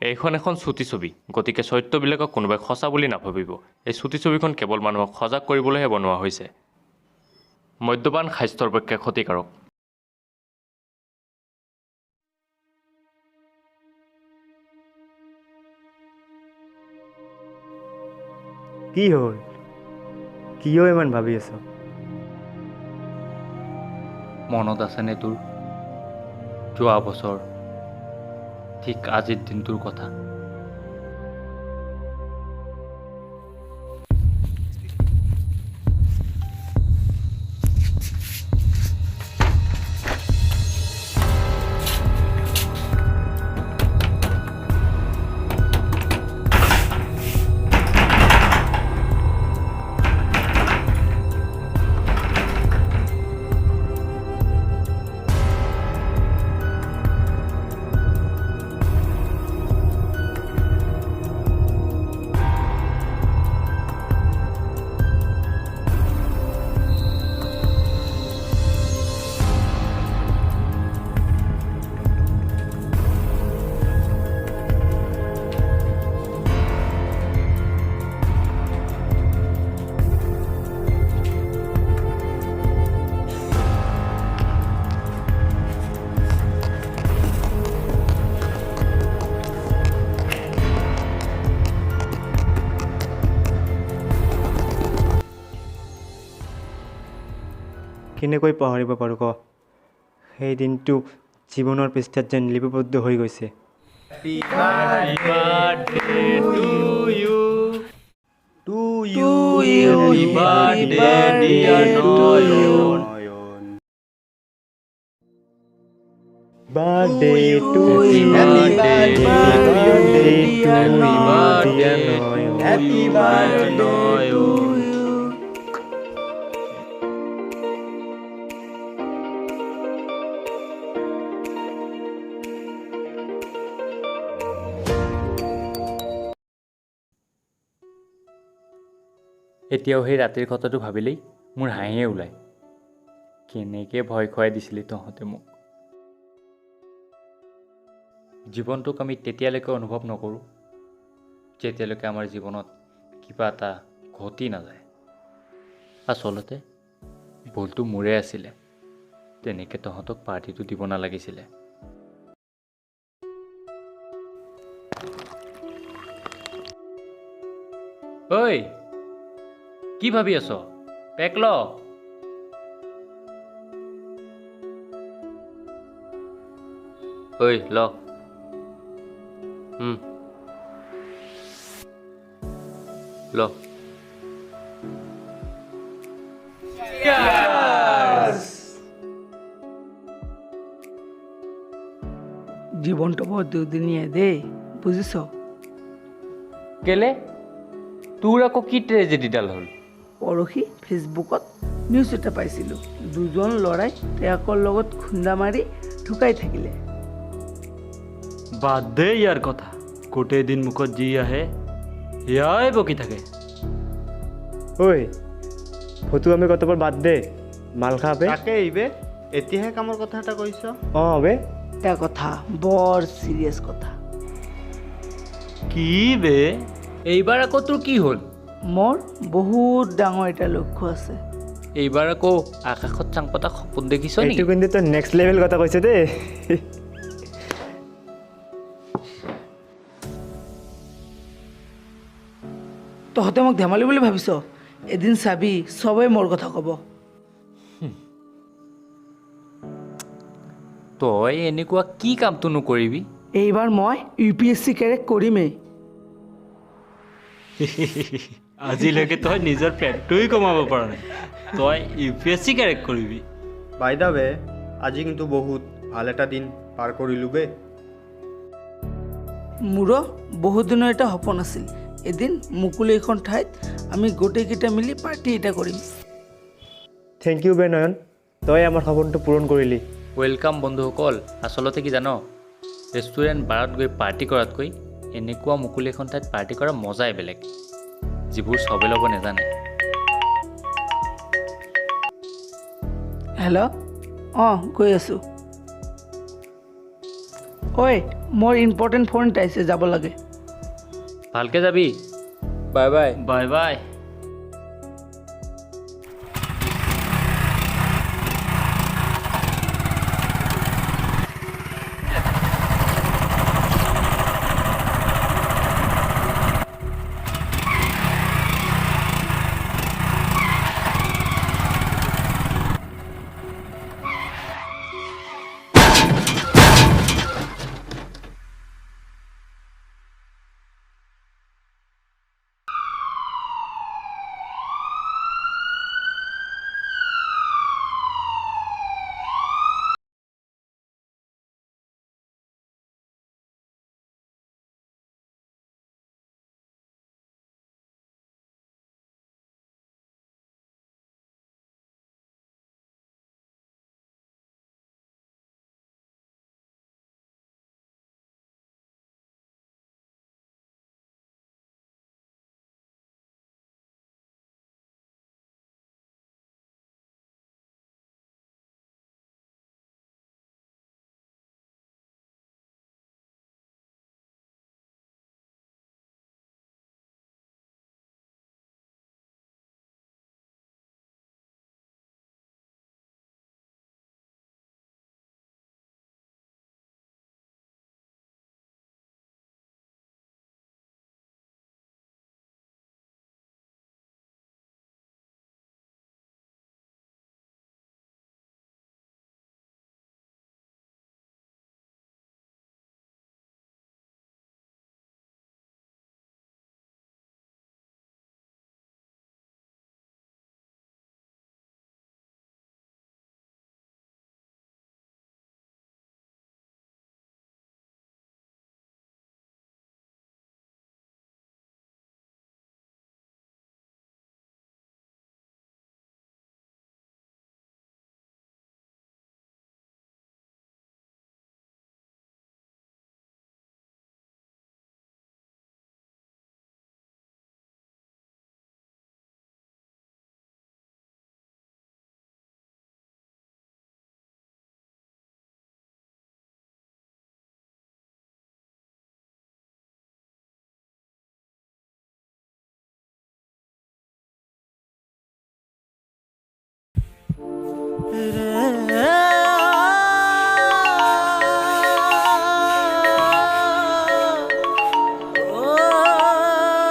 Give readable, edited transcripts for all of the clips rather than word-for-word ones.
এইখন এখন চুটি ছবি, গতিকে চৰিত্ৰবিলাকক কোনোবাই সঁচা বুলি নাভাবিব। এই চুটি ছবিখন কেৱল মানুহক সজাগ কৰিবলৈহে বনোৱা হৈছে। মদ্যপান স্বাস্থ্যৰ পক্ষে ক্ষতিকাৰক। কি হ'ল? কিয় ইমান ভাবি আছ? মনত আছেনে তোৰ যোৱা বছৰ ঠিক আজিৰ দিনটোৰ কথা? কেনেকৈ পাহৰিব পাৰোঁ ক? সেই দিনটো জীৱনৰ পৃষ্ঠাত যেন লিপিবদ্ধ হৈ গৈছে। এতিয়াও সেই ৰাতিৰ কথাটো ভাবিলেই মোৰ হাঁহিয়ে ওলায়। কেনেকৈ ভয় খুৱাই দিছিলি তহঁতে মোক। জীৱনটোক আমি তেতিয়ালৈকে অনুভৱ নকৰোঁ যেতিয়ালৈকে আমাৰ জীৱনত কিবা এটা ঘটি নাযায়। আচলতে ভুলটো মোৰে আছিলে। তেনেকৈ তহঁতক পাৰ্টিটো দিব নালাগিছিলে। ঐ, কি ভাবি আছ? পেক ল। ঐ ল। ল। জীবনটা বৰ দুদিনীয়া দেই, বুজিছ? কেলে? তোৰ আকৌ কি ট্ৰেজেডিডাল হ'ল? পৰহি ফেচবুকত নিউজ এটা পাইছিলোঁ। দুজন ল'ৰাই ট্ৰেকৰ লগত খুন্দা মাৰি ঢুকাই থাকিলে। বাদ দে ইয়াৰ কথা। গোটেই দিন মুখত যি আহে সেয়াই বকি থাকে। ঐ, ফটো আমি কতবৰ বাদ দে, মাল খা বে। তাকে এইবে এতিয়াহে কামৰ কথা এটা কৈছ। অঁ বে, এটা কথা, বৰ চিৰিয়াছ কথা। কি বে? এইবাৰ আকৌ তোৰ কি হ'ল? মোৰ বহুত ডাঙৰ এটা লক্ষ্য আছে। এইবাৰ আকৌ আকাশত চাং পতা সপোন দেখিছ এইটো নেকি? কিন্তু তই নেক্সট লেভেল কথা কৈছ দেই। তহঁতে মোক ধেমালি বুলি ভাবিছ? এদিন চাবি চবেই মোৰ কথা ক'ব। তই এনেকুৱা কি কামটো নকৰিবি? এইবাৰ মই UPSC ক্ৰেক কৰিমেই। আজিলৈকে তই নিজৰ পেটটোৱে কমাব পৰা নাই, তই UPSC ক্ৰেক কৰিবি? বাই দা ৱে, আজি কিন্তু বহুত ভাল এটা দিন পাৰ কৰিলোঁ বে। মোৰো বহুত দিনৰ এটা সপোন আছিল। এদিন মুকলি এখন ঠাইত আমি গোটেইকেইটা মিলি পাৰ্টি এটা কৰিম। থেংক ইউ বে নয়ন, তই আমাৰ সপোনটো পূৰণ কৰিলি। ৱেলকাম বন্ধুসকল। আচলতে কি জান, ৰেষ্টুৰেণ্ট বাৰত গৈ পাৰ্টি কৰাতকৈ এনেকুৱা মুকলি এখন ঠাইত পাৰ্টি কৰা মজাই বেলেগ, যিবোৰ চবে ল'ব নাজানে। হেল্ল', অঁ গৈ আছোঁ। ঐ মোৰ ইম্পৰ্টেণ্ট ফোন এটা আহিছে, যাব লাগে। ভালকৈ যাবি। Bye bye. Bye bye.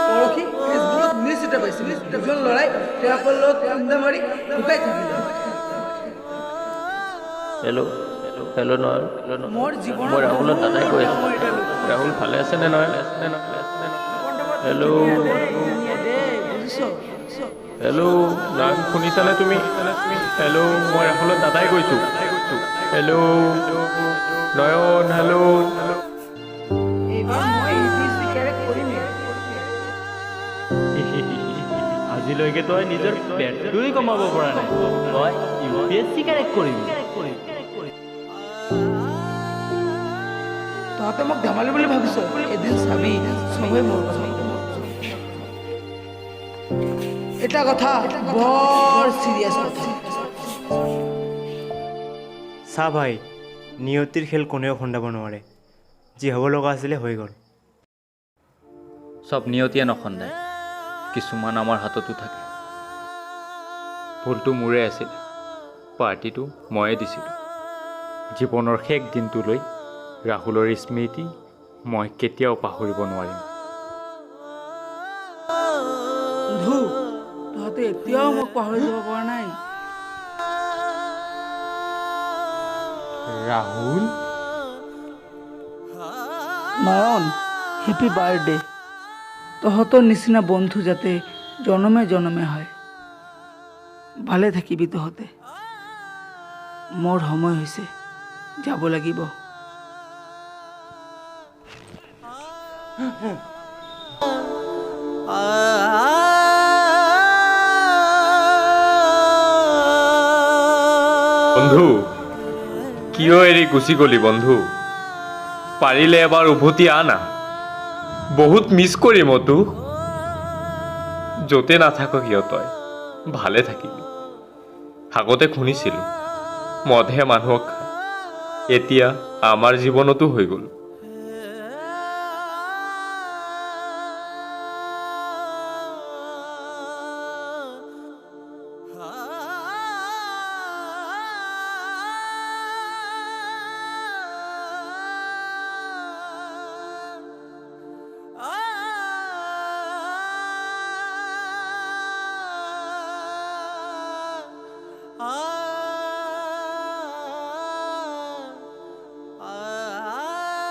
পৰহি ফেচবুকত নিউজ এটা পাইছিলোঁ, দুজন ল'ৰাই ট্ৰাকৰ লগত খুন্দা মাৰি ঢুকাই থাকিলে। হেল্ল' হেল্ল' নহয় মোৰ জীৱনত মই ৰাহুলৰ দাদাই কৈ আছোঁ। মোৰ এটা লোক। ৰাহুল ভালে আছেনে নহয়? হেল্ল' বুজিছ? হেল্ল' নাম শুনিছানে তুমি? হেল্ল' মই ৰাহুলৰ দাদাই কৈছোঁ। হেল্ল' নয়ন, হেল্ল'। এইবাৰ মই ABC কেৰেক্ট কৰিমেই। আজিলৈকে তই নিজৰ পেটটোৱে কমাব পৰা নাই, তই UPSC কাৰেক্ট কৰিবি। তহঁতে মোক ধেমালি বুলি ভাবিছ? এদিন চাবি চবেই মোৰ কথা। এটা কথা বৰ চিৰিয়াছ কথা। চা ভাই, নিয়তিৰ খেল কোনেও খুন্দাব নোৱাৰে। যি হ'ব লগা আছিলে হৈ গ'ল। চব নিয়তিয়ে নখন্দায়, কিছুমান আমাৰ হাততো থাকে। ভুলটো মোৰে আছিল, পাৰ্টিটো ময়ে দিছিলোঁ। জীৱনৰ শেষ দিনটোলৈ ৰাহুলৰ স্মৃতি মই কেতিয়াও পাহৰিব নোৱাৰিম। বন্ধু, তহঁতে এতিয়াও মোক পাহৰি যাব পৰা নাই। ৰাহুল, নয়ন, হেপী বাৰ্থডে। তহঁতৰ নিচিনা বন্ধু যাতে জনমে জনমে হয়। ভালে থাকিবি তহঁতে। মোৰ সময় হৈছে, যাব লাগিব। বন্ধু, কিয় এৰি গুচি গলি বন্ধু? পাৰিলে এবাৰ উভতি আনা, বহুত মিছ কৰিম অ তোক। য'তে নাথাক কিয় তই ভালে থাকিবি। আগতে শুনিছিলোঁ মদহে মানুহক খায়, এতিয়া আমাৰ জীৱনতো হৈ গ'ল।